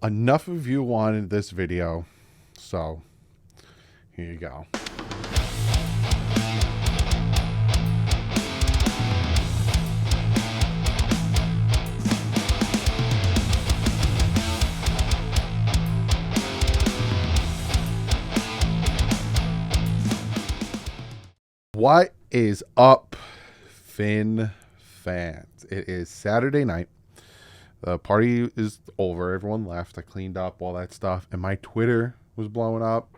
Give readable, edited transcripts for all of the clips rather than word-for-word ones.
Well, enough of you wanted this video, so here you go. What is up, Finn fans? It is Saturday night. The party is over. Everyone left. I cleaned up all that stuff, and my Twitter was blowing up.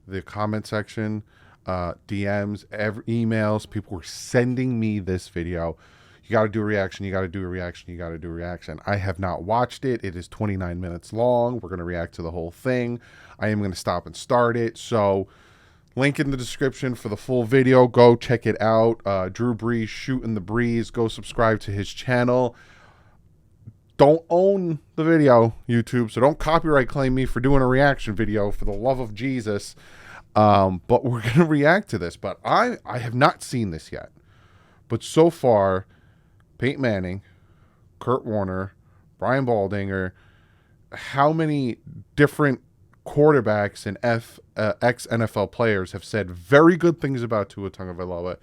The comment section, DMs, emails. People were sending me this video. You got to do a reaction. You got to do a reaction. You got to do a reaction. I have not watched it. It is 29 minutes long. We're going to react to the whole thing. I am going to stop and start it. So, link in the description for the full video. Go check it out. Drew Brees, Shootin the Brees. Go subscribe to his channel. Don't own the video, YouTube, so don't copyright claim me for doing a reaction video, for the love of Jesus. But we're going to react to this. But I have not seen this yet. But so far, Peyton Manning, Kurt Warner, Brian Baldinger, how many different quarterbacks and ex-NFL players have said very good things about Tua Tagovailoa,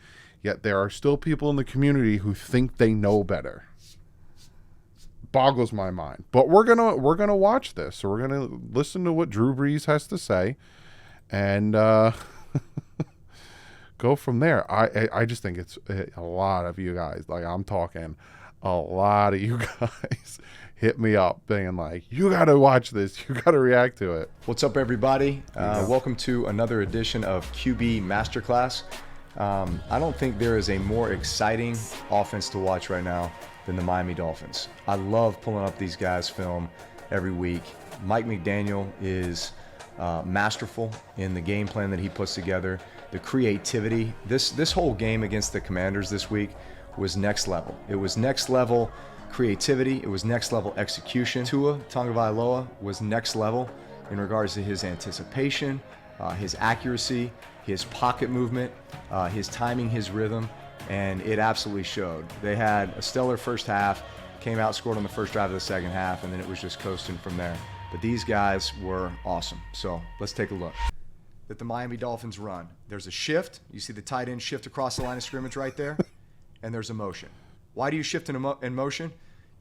yet there are still people in the community who think they know better. Boggles my mind. But we're gonna watch this. So we're gonna listen to what Drew Brees has to say, and go from there. I just think it's a lot of you guys. Like, I'm talking a lot of you guys hit me up being like, you got to watch this. You got to react to it. What's up, everybody? Welcome to another edition of QB Masterclass. I don't think there is a more exciting offense to watch right now than the Miami Dolphins. I love pulling up these guys' film every week. Mike McDaniel is masterful in the game plan that he puts together. The creativity. This whole game against the Commanders this week was next level. It was next level creativity. It was next level execution. Tua Tagovailoa was next level in regards to his anticipation, his accuracy, his pocket movement, his timing, his rhythm, and it absolutely showed. They had a stellar first half, came out, scored on the first drive of the second half, and then it was just coasting from there. But these guys were awesome. So let's take a look. That the Miami Dolphins run. There's a shift. You see the tight end shift across the line of scrimmage right there, and there's a motion. Why do you shift in motion?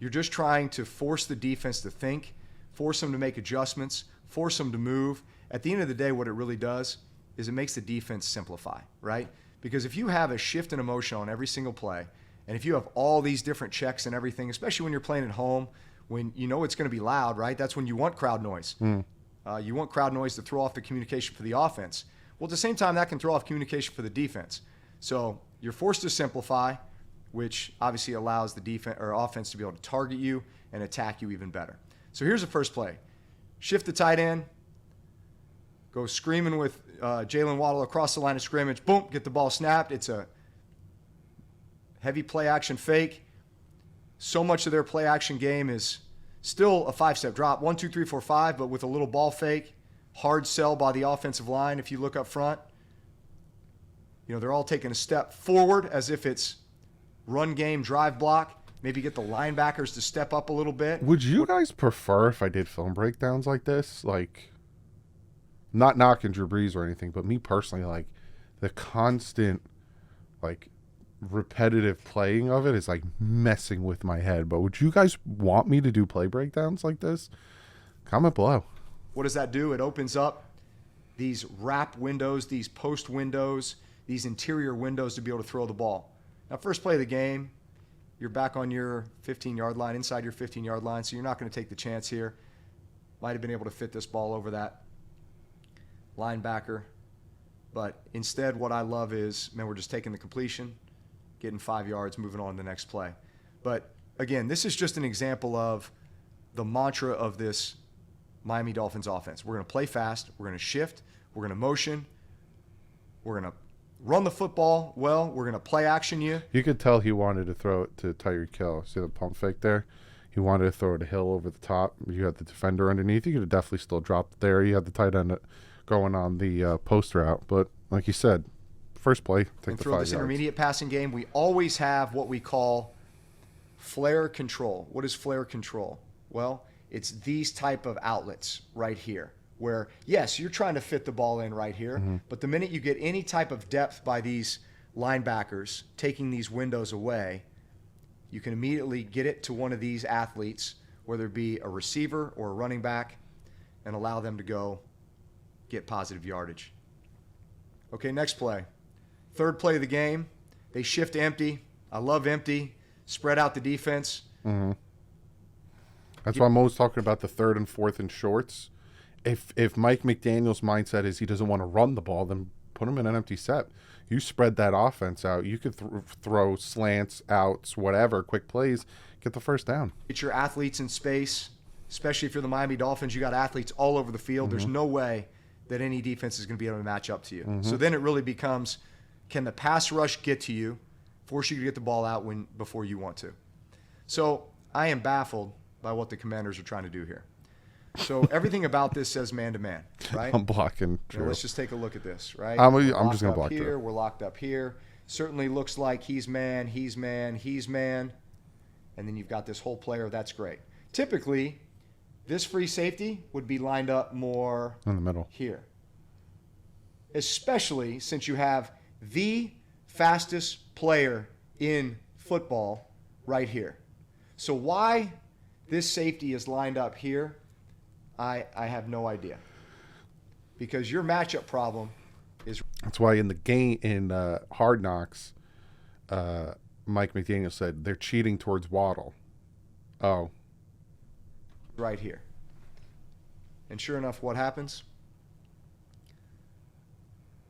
You're just trying to force the defense to think, force them to make adjustments, force them to move. At the end of the day, what it really does is it makes the defense simplify, right? Because if you have a shift in motion on every single play, and if you have all these different checks and everything, especially when you're playing at home, when you know it's going to be loud, right? That's when you want crowd noise. You want crowd noise to throw off the communication for the offense. Well, at the same time, that can throw off communication for the defense. So you're forced to simplify, which obviously allows the defense or offense to be able to target you and attack you even better. So here's the first play. Shift the tight end, go screaming with Jalen Waddle across the line of scrimmage. Boom, get the ball snapped. It's a heavy play action fake. So much of their play action game is still a 5-step drop. 1, 2, 3, 4, 5, but with a little ball fake. Hard sell by the offensive line if you look up front. You know, they're all taking a step forward as if it's run game, drive block. Maybe get the linebackers to step up a little bit. Would you guys prefer if I did film breakdowns like this? Like, not knocking Drew Brees or anything, but me personally, like, the constant, like, repetitive playing of it is, like, messing with my head. But would you guys want me to do play breakdowns like this? Comment below. What does that do? It opens up these wrap windows, these post windows, these interior windows to be able to throw the ball. Now, first play of the game, you're back on your 15-yard line, inside your 15-yard line, so you're not going to take the chance here. Might have been able to fit this ball over that linebacker. But instead, what I love is, man, we're just taking the completion, getting 5 yards, moving on to the next play. But, again, this is just an example of the mantra of this Miami Dolphins offense. We're going to play fast. We're going to shift. We're going to motion. We're going to run the football well. We're going to play action you. You could tell he wanted to throw it to Tyreek Hill. See the pump fake there? He wanted to throw it to Hill over the top. You had the defender underneath. You could have definitely still dropped it there. You had the tight end going on the post route. But like you said, first play, take the 5 yards. Intermediate passing game, we always have what we call flare control. What is flare control? Well, It's these type of outlets right here where, yes, you're trying to fit the ball in right here, but the minute you get any type of depth by these linebackers taking these windows away, you can immediately get it to one of these athletes, whether it be a receiver or a running back, and allow them to go get positive yardage. Okay, next play. Third play of the game. They shift empty. I love empty. Spread out the defense. That's why I'm always talking about the 3rd and 4th and shorts. If Mike McDaniel's mindset is he doesn't want to run the ball, then put him in an empty set. You spread that offense out. You could throw slants, outs, whatever, quick plays, get the first down. Get your athletes in space, especially if you're the Miami Dolphins. You got athletes all over the field. There's no way that any defense is going to be able to match up to you. So then it really becomes, can the pass rush get to you, force you to get the ball out before you want to? So I am baffled by what the Commanders are trying to do here. So everything about this says man-to-man, right? I'm blocking. Let's just take a look at this, right? I'm just going to block here. We're locked up here. Certainly looks like he's man, he's man, he's man. And then you've got this whole player. That's great. Typically, this free safety would be lined up more in the middle here, especially since you have the fastest player in football right here. So why this safety is lined up here, I have no idea. Because your matchup problem is... That's why in the game, in Hard Knocks, Mike McDaniel said they're cheating towards Waddle. Oh. Right here. And sure enough, what happens?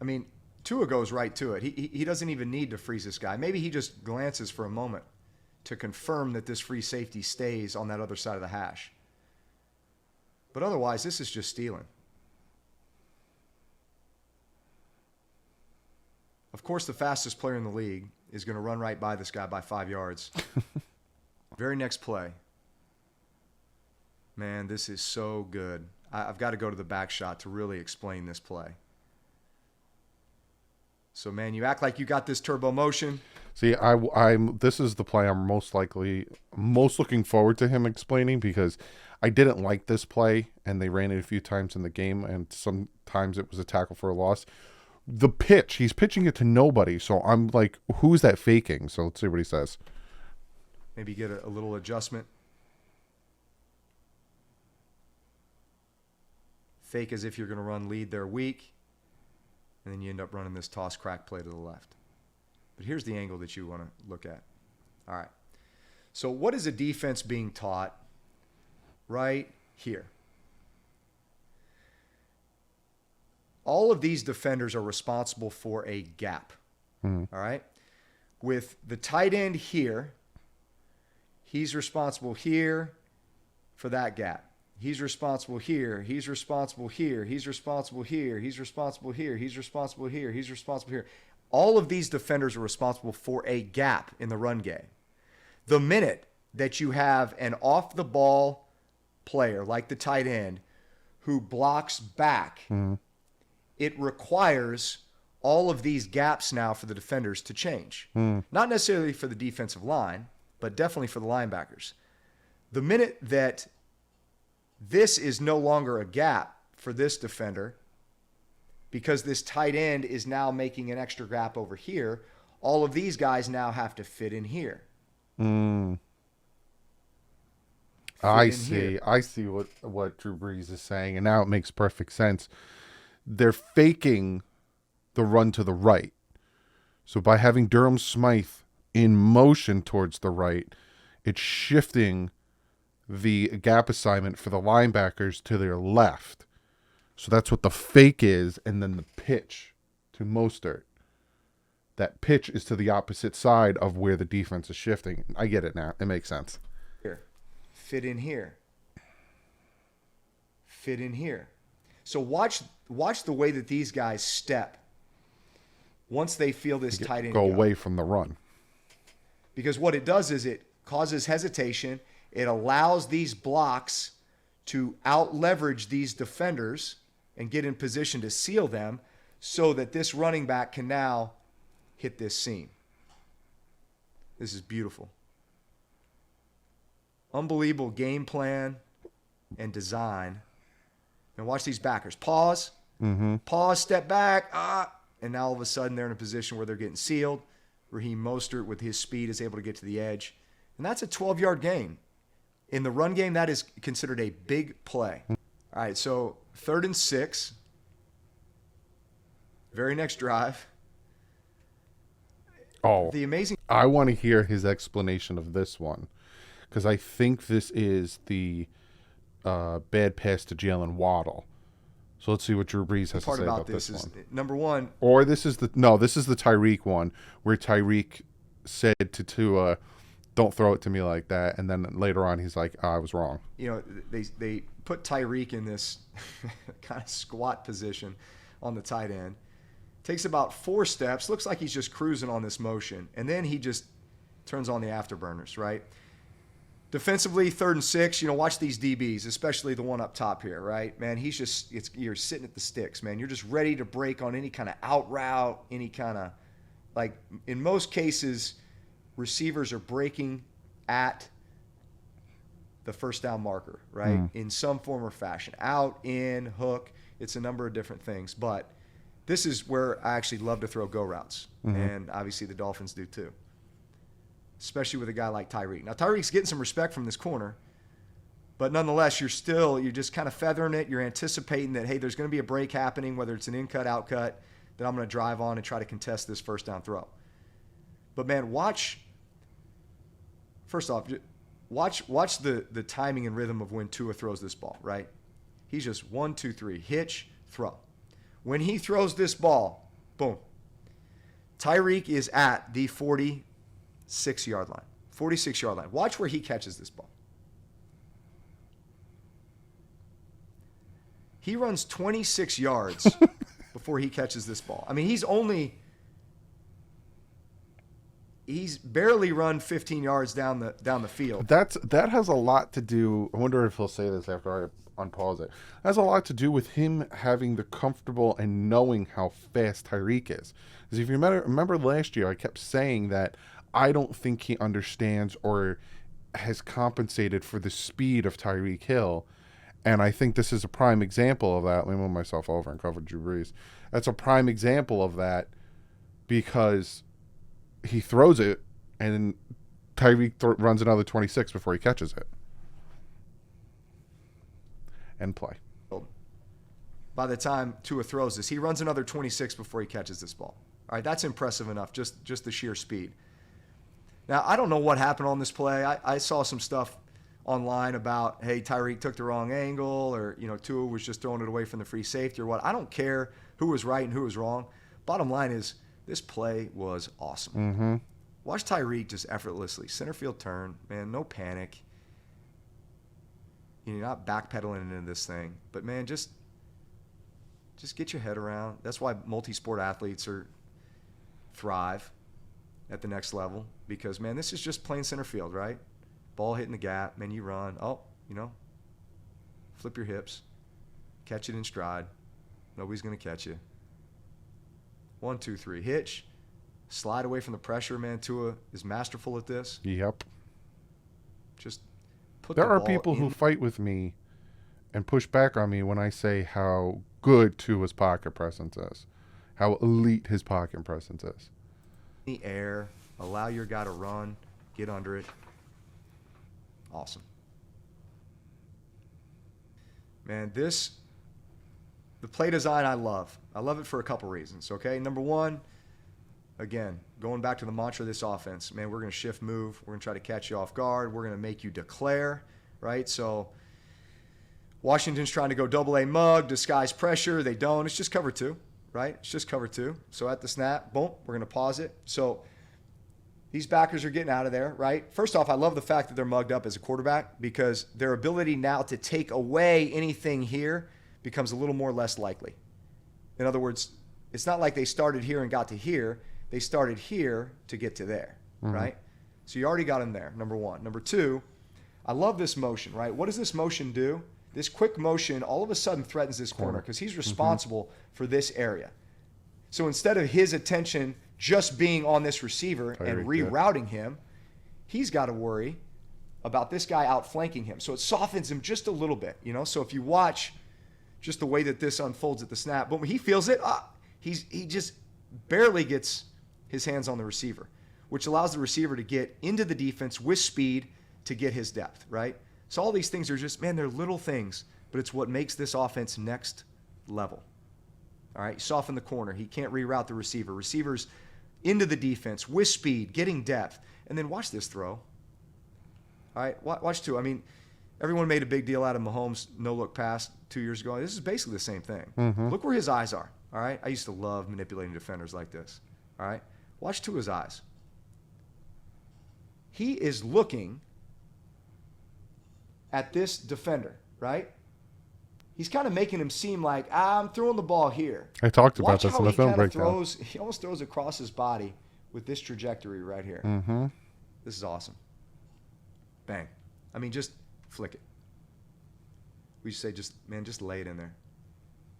I mean, Tua goes right to it. He doesn't even need to freeze this guy. Maybe he just glances for a moment to confirm that this free safety stays on that other side of the hash. But otherwise, this is just stealing. Of course, the fastest player in the league is going to run right by this guy by 5 yards. Very next play. Man, this is so good. I've got to go to the back shot to really explain this play. So, man, you act like you got this turbo motion. See, I'm. This is the play I'm most looking forward to him explaining, because I didn't like this play, and they ran it a few times in the game, and sometimes it was a tackle for a loss. The pitch, he's pitching it to nobody, so I'm like, who's that faking? So let's see what he says. Maybe get a little adjustment. Fake as if you're going to run lead their weak, and then you end up running this toss crack play to the left. But here's the angle that you want to look at. All right. So what is a defense being taught right here? All of these defenders are responsible for a gap. All right. With the tight end here, he's responsible here for that gap. He's responsible here. He's responsible here. He's responsible here. He's responsible here. He's responsible here. He's responsible here. All of these defenders are responsible for a gap in the run game. The minute that you have an off-the-ball player like the tight end who blocks back, it requires all of these gaps now for the defenders to change. Not necessarily for the defensive line, but definitely for the linebackers. The minute that this is no longer a gap for this defender, because this tight end is now making an extra gap over here, all of these guys now have to fit in here. I see what Drew Brees is saying, and now it makes perfect sense. They're faking the run to the right. So by having Durham Smythe in motion towards the right, it's shifting the gap assignment for the linebackers to their left. So that's what the fake is, and then the pitch to Mostert. That pitch is to the opposite side of where the defense is shifting. I get it now. It makes sense. Here. Fit in here. Fit in here. So watch the way that these guys step once they feel this tight end go away from the run. Because what it does is it causes hesitation. It allows these blocks to out-leverage these defenders and get in position to seal them so that this running back can now hit this seam. This is beautiful. Unbelievable game plan and design. And watch these backers. Pause. Mm-hmm. Pause, step back. And now all of a sudden they're in a position where they're getting sealed. Raheem Mostert with his speed is able to get to the edge. And that's a 12-yard gain. In the run game, that is considered a big play. All right, so 3rd and 6. Very next drive. Oh, The amazing. I want to hear his explanation of this one, because I think this is the bad pass to Jalen Waddle. So let's see what Drew Brees has to part say about about this this is, one. number one, Or this is the Tyreek one, where Tyreek said to Tua, "Don't throw it to me like that," and then later on he's like, "I was wrong." they put Tyreek in this kind of squat position on the tight end. Takes about 4 steps. Looks like he's just cruising on this motion, and then he just turns on the afterburners, right? Defensively, 3rd and 6, watch these DBs, especially the one up top here, right? Man, you're sitting at the sticks, man. You're just ready to break on any kind of out route, any kind of, like, in most cases, receivers are breaking at the first down marker, right? In some form or fashion. Out, in, hook, it's a number of different things. But this is where I actually love to throw go routes. And obviously the Dolphins do too. Especially with a guy like Tyreek. Now, Tyreek's getting some respect from this corner, but nonetheless, you're just kind of feathering it. You're anticipating that, hey, there's going to be a break happening, whether it's an in-cut, out-cut, that I'm going to drive on and try to contest this first down throw. But, man, first off, watch the timing and rhythm of when Tua throws this ball, right? He's just 1, 2, 3, hitch, throw. When he throws this ball, boom, Tyreek is at the 46-yard line. 46-yard line. Watch where he catches this ball. He runs 26 yards before he catches this ball. I mean, he's barely run 15 yards down the field. That has a lot to do. I wonder if he'll say this after I unpause it. That has a lot to do with him having the comfortable and knowing how fast Tyreek is. Because if you remember last year, I kept saying that I don't think he understands or has compensated for the speed of Tyreek Hill. And I think this is a prime example of that. Let me move myself over and cover Drew Brees. That's a prime example of that, because he throws it and Tyreek runs another 26 before he catches it. And play. By the time Tua throws this, he runs another 26 before he catches this ball. All right, that's impressive enough, just the sheer speed. Now, I don't know what happened on this play. I saw some stuff online about, hey, Tyreek took the wrong angle, or, Tua was just throwing it away from the free safety or what. I don't care who was right and who was wrong. Bottom line is, this play was awesome. Mm-hmm. Watch Tyreek just effortlessly. Center field turn, man, no panic. You're not backpedaling into this thing. But, man, just get your head around. That's why multi-sport athletes thrive at the next level, because, man, this is just plain center field, right? Ball hitting the gap, man, you run. Oh, flip your hips. Catch it in stride. Nobody's going to catch you. 1, 2, 3. Hitch. Slide away from the pressure, man. Tua is masterful at this. Yep. Just put There the are ball people in. who fight with me and push back on me when I say how good Tua's pocket presence is, how elite his pocket presence is. The air, allow your guy to run, get under it. Awesome. Man, the play design I love. I love it for a couple reasons, okay? Number one, again, going back to the mantra of this offense, man, we're going to shift move. We're going to try to catch you off guard. We're going to make you declare, right? So Washington's trying to go double-A mug, disguise pressure. They don't. It's just cover 2, right? It's just cover 2. So at the snap, boom, we're going to pause it. So these backers are getting out of there, right? First off, I love the fact that they're mugged up as a quarterback, because their ability now to take away anything here becomes a little more less likely. In other words, it's not like they started here and got to here. They started here to get to there, right? So you already got them there, number one. Number two, I love this motion, right? What does this motion do? This quick motion all of a sudden threatens this corner, because he's responsible for this area. So instead of his attention just being on this receiver and rerouting him, he's got to worry about this guy outflanking him. So it softens him just a little bit, So if you watch just the way that this unfolds at the snap, but when he feels it, he just barely gets his hands on the receiver, which allows the receiver to get into the defense with speed to get his depth, right? So all these things are just, man, they're little things, but it's what makes this offense next level. All right, soften the corner. He can't reroute the receiver. Receivers into the defense with speed, getting depth. And then watch this throw. All right, watch two. I mean, everyone made a big deal out of Mahomes' no-look pass 2 years ago. This is basically the same thing. Mm-hmm. Look where his eyes are, all right? I used to love manipulating defenders like this, all right? Watch Tua's eyes. He is looking at this defender, right? He's kind of making him seem like, I'm throwing the ball here. I talked about this in the film breakdown. He almost throws across his body with this trajectory right here. Mm-hmm. This is awesome. Bang. I mean, just flick it. We used to say, just lay it in there.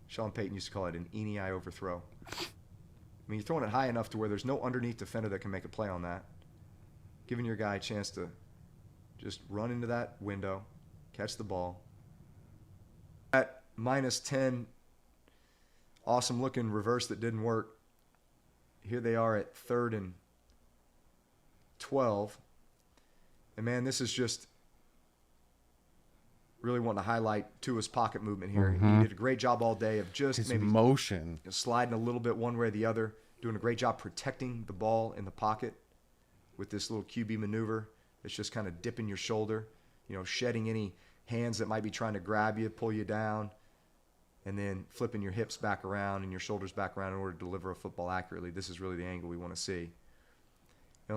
Sean Payton used to call it an Eenie eye overthrow. I mean, you're throwing it high enough to where there's no underneath defender that can make a play on that. Giving your guy a chance to just run into that window, catch the ball. At -10, awesome looking reverse that didn't work. Here they are at 3rd and 12. And man, this is just really wanting to highlight Tua's pocket movement here. Mm-hmm. He did a great job all day of just his maybe motion, sliding a little bit one way or the other, doing a great job protecting the ball in the pocket with this little QB maneuver that's just kind of dipping your shoulder, shedding any hands that might be trying to grab you, pull you down, and then flipping your hips back around and your shoulders back around in order to deliver a football accurately. This is really the angle we want to see.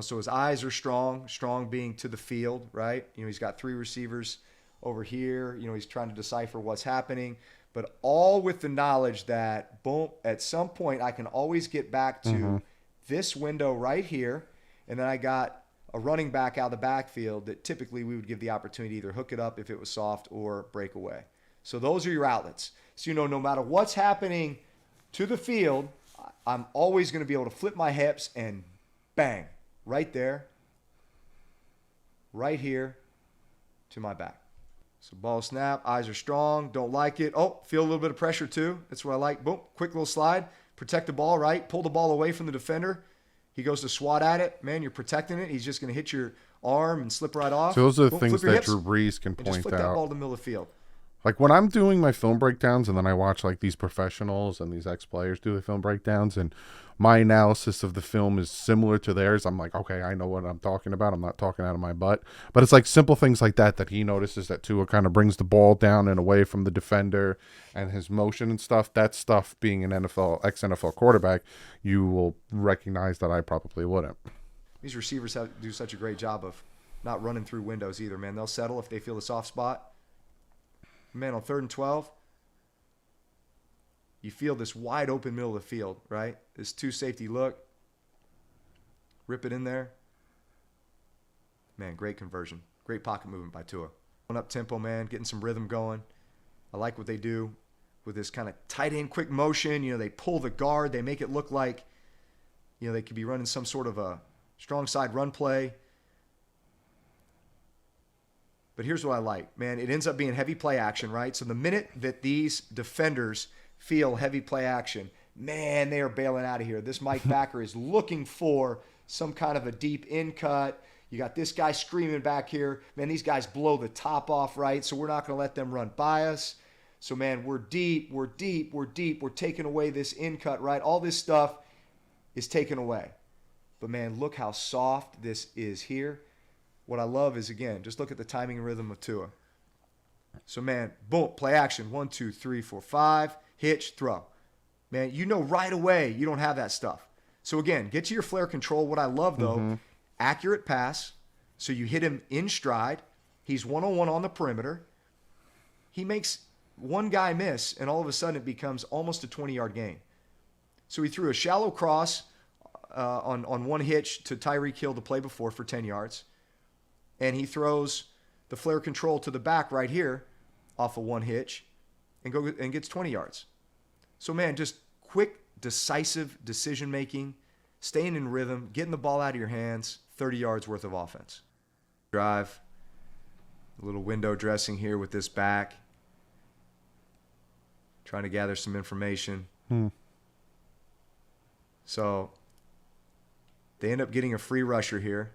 So his eyes are strong being to the field, right? He's got 3 receivers over here. He's trying to decipher what's happening, but all with the knowledge that, boom, at some point I can always get back to this window right here, and then I got a running back out of the backfield that typically we would give the opportunity to either hook it up if it was soft or break away. So those are your outlets. So, no matter what's happening to the field, I'm always going to be able to flip my hips and bang, right there, right here to my back. So ball snap, eyes are strong, don't like it. Oh, feel a little bit of pressure too. That's what I like. Boom, quick little slide, protect the ball, right? Pull the ball away from the defender. He goes to swat at it. Man, you're protecting it. He's just going to hit your arm and slip right off. So those are the things that Drew Brees can point just flick that out. ball to the middle of the field. Like when I'm doing my film breakdowns and then I watch like these professionals and these ex-players do the film breakdowns and my analysis of the film is similar to theirs, I'm like, okay, I know what I'm talking about. I'm not talking out of my butt. But it's like simple things like that he notices that Tua kind of brings the ball down and away from the defender and his motion and stuff. That stuff, being an ex-NFL quarterback, you will recognize that I probably wouldn't. These receivers do such a great job of not running through windows either, man. They'll settle if they feel a soft spot. Man, on 3rd and 12, you feel this wide open middle of the field, right? This 2-safety look. Rip it in there. Man, great conversion. Great pocket movement by Tua. Going up tempo, man, getting some rhythm going. I like what they do with this kind of tight end quick motion. They pull the guard. They make it look like, they could be running some sort of a strong side run play. But here's what I like, man. It ends up being heavy play action, right? So the minute that these defenders feel heavy play action, man, they are bailing out of here. This Mike backer is looking for some kind of a deep in cut. You got this guy screaming back here. Man, these guys blow the top off, right? So we're not going to let them run by us. So, man, we're deep. We're taking away this in cut, right? All this stuff is taken away. But, man, look how soft this is here. What I love is, again, just look at the timing and rhythm of Tua. So, man, boom, play action. 1, 2, 3, 4, 5. Hitch, throw. Man, right away you don't have that stuff. So, again, get to your flare control. What I love, though, accurate pass. So you hit him in stride. He's one-on-one on the perimeter. He makes one guy miss, and all of a sudden it becomes almost a 20-yard gain. So he threw a shallow cross on one hitch to Tyreek Hill the play before for 10 yards. And he throws the flare control to the back right here off of one hitch and gets 20 yards. So, man, just quick, decisive decision-making, staying in rhythm, getting the ball out of your hands, 30 yards worth of offense. Drive, A little window dressing here with this back. Trying to gather some information. So they end up getting a free rusher here.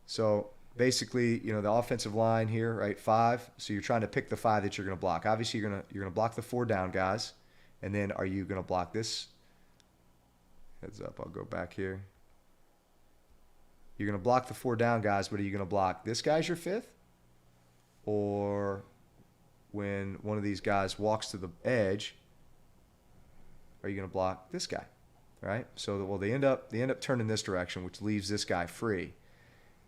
So basically, you know, the offensive line here, right? 5. So you're trying to pick the 5 that you're going to block. Obviously, you're going to block the 4 down guys. And then are you going to block this? Heads up, I'll go back here. You're going to block the 4 down guys, but are you going to block this guy's your 5th? Or when one of these guys walks to the edge, are you going to block this guy? Right? So, well, they end up turning this direction, which leaves this guy free.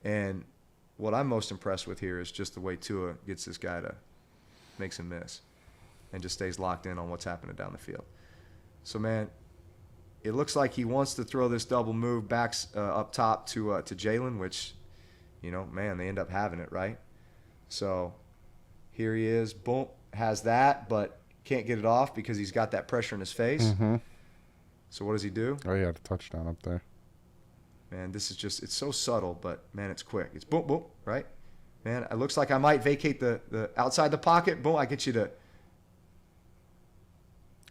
And what I'm most impressed with here is just the way Tua gets this guy to makes him miss and just stays locked in on what's happening down the field. So, man, it looks like he wants to throw this double move back up top to Jalen, which, you know, man, they end up having it, right? So here he is. Boom. Has that, but can't get it off because he's got that pressure in his face. Mm-hmm. So what does he do? Oh, yeah, the touchdown up there. Man, this is just, it's so subtle, but, man, it's quick. It's boom, boom, right? Man, it looks like I might vacate the outside the pocket. Boom, I get you to.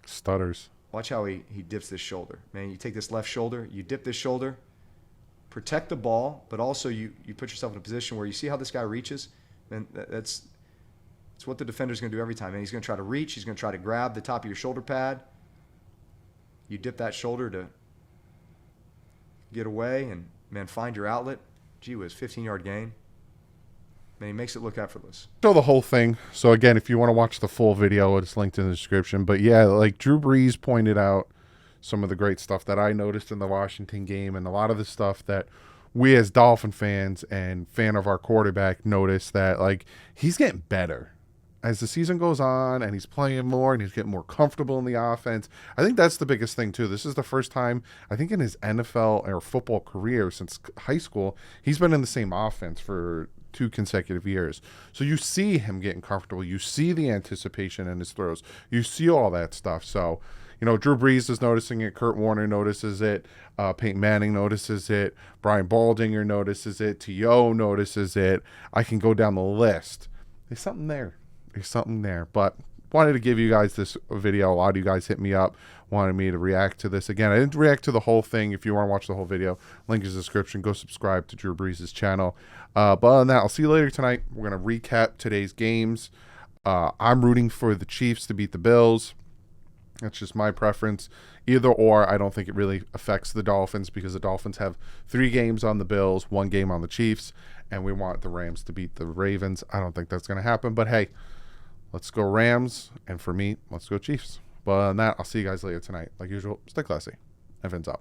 Stutters. Watch how he dips this shoulder. Man, you take this left shoulder, you dip this shoulder, protect the ball, but also you put yourself in a position where you see how this guy reaches. And that's what the defender's going to do every time. Man, he's going to try to reach. He's going to try to grab the top of your shoulder pad. You dip that shoulder to get away and, man, find your outlet. Gee whiz, 15-yard gain. Man, he makes it look effortless. Show the whole thing. So, again, if you want to watch the full video, it's linked in the description. But, yeah, like Drew Brees pointed out some of the great stuff that I noticed in the Washington game and a lot of the stuff that we as Dolphin fans and fan of our quarterback notice that, like, he's getting better as the season goes on and he's playing more and he's getting more comfortable in the offense. I think that's the biggest thing, too. This is the first time, I think, in his NFL or football career since high school, he's been in the same offense for 2 consecutive years. So you see him getting comfortable. You see the anticipation in his throws. You see all that stuff. So, you know, Drew Brees is noticing it. Kurt Warner notices it. Peyton Manning notices it. Brian Baldinger notices it. T.O. notices it. I can go down the list. There's something there. There's something there. But wanted to give you guys this video. A lot of you guys hit me up, wanted me to react to this. Again, I didn't react to the whole thing. If you want to watch the whole video, link is in the description. Go subscribe to Drew Brees' channel. But other than that, I'll see you later tonight. We're going to recap today's games. I'm rooting for the Chiefs to beat the Bills. That's just my preference. Either or, I don't think it really affects the Dolphins because the Dolphins have 3 games on the Bills, 1 game on the Chiefs, and we want the Rams to beat the Ravens. I don't think that's going to happen, but hey, let's go Rams, and for me, let's go Chiefs. But other than that, I'll see you guys later tonight. Like usual, stay classy. And Vince out.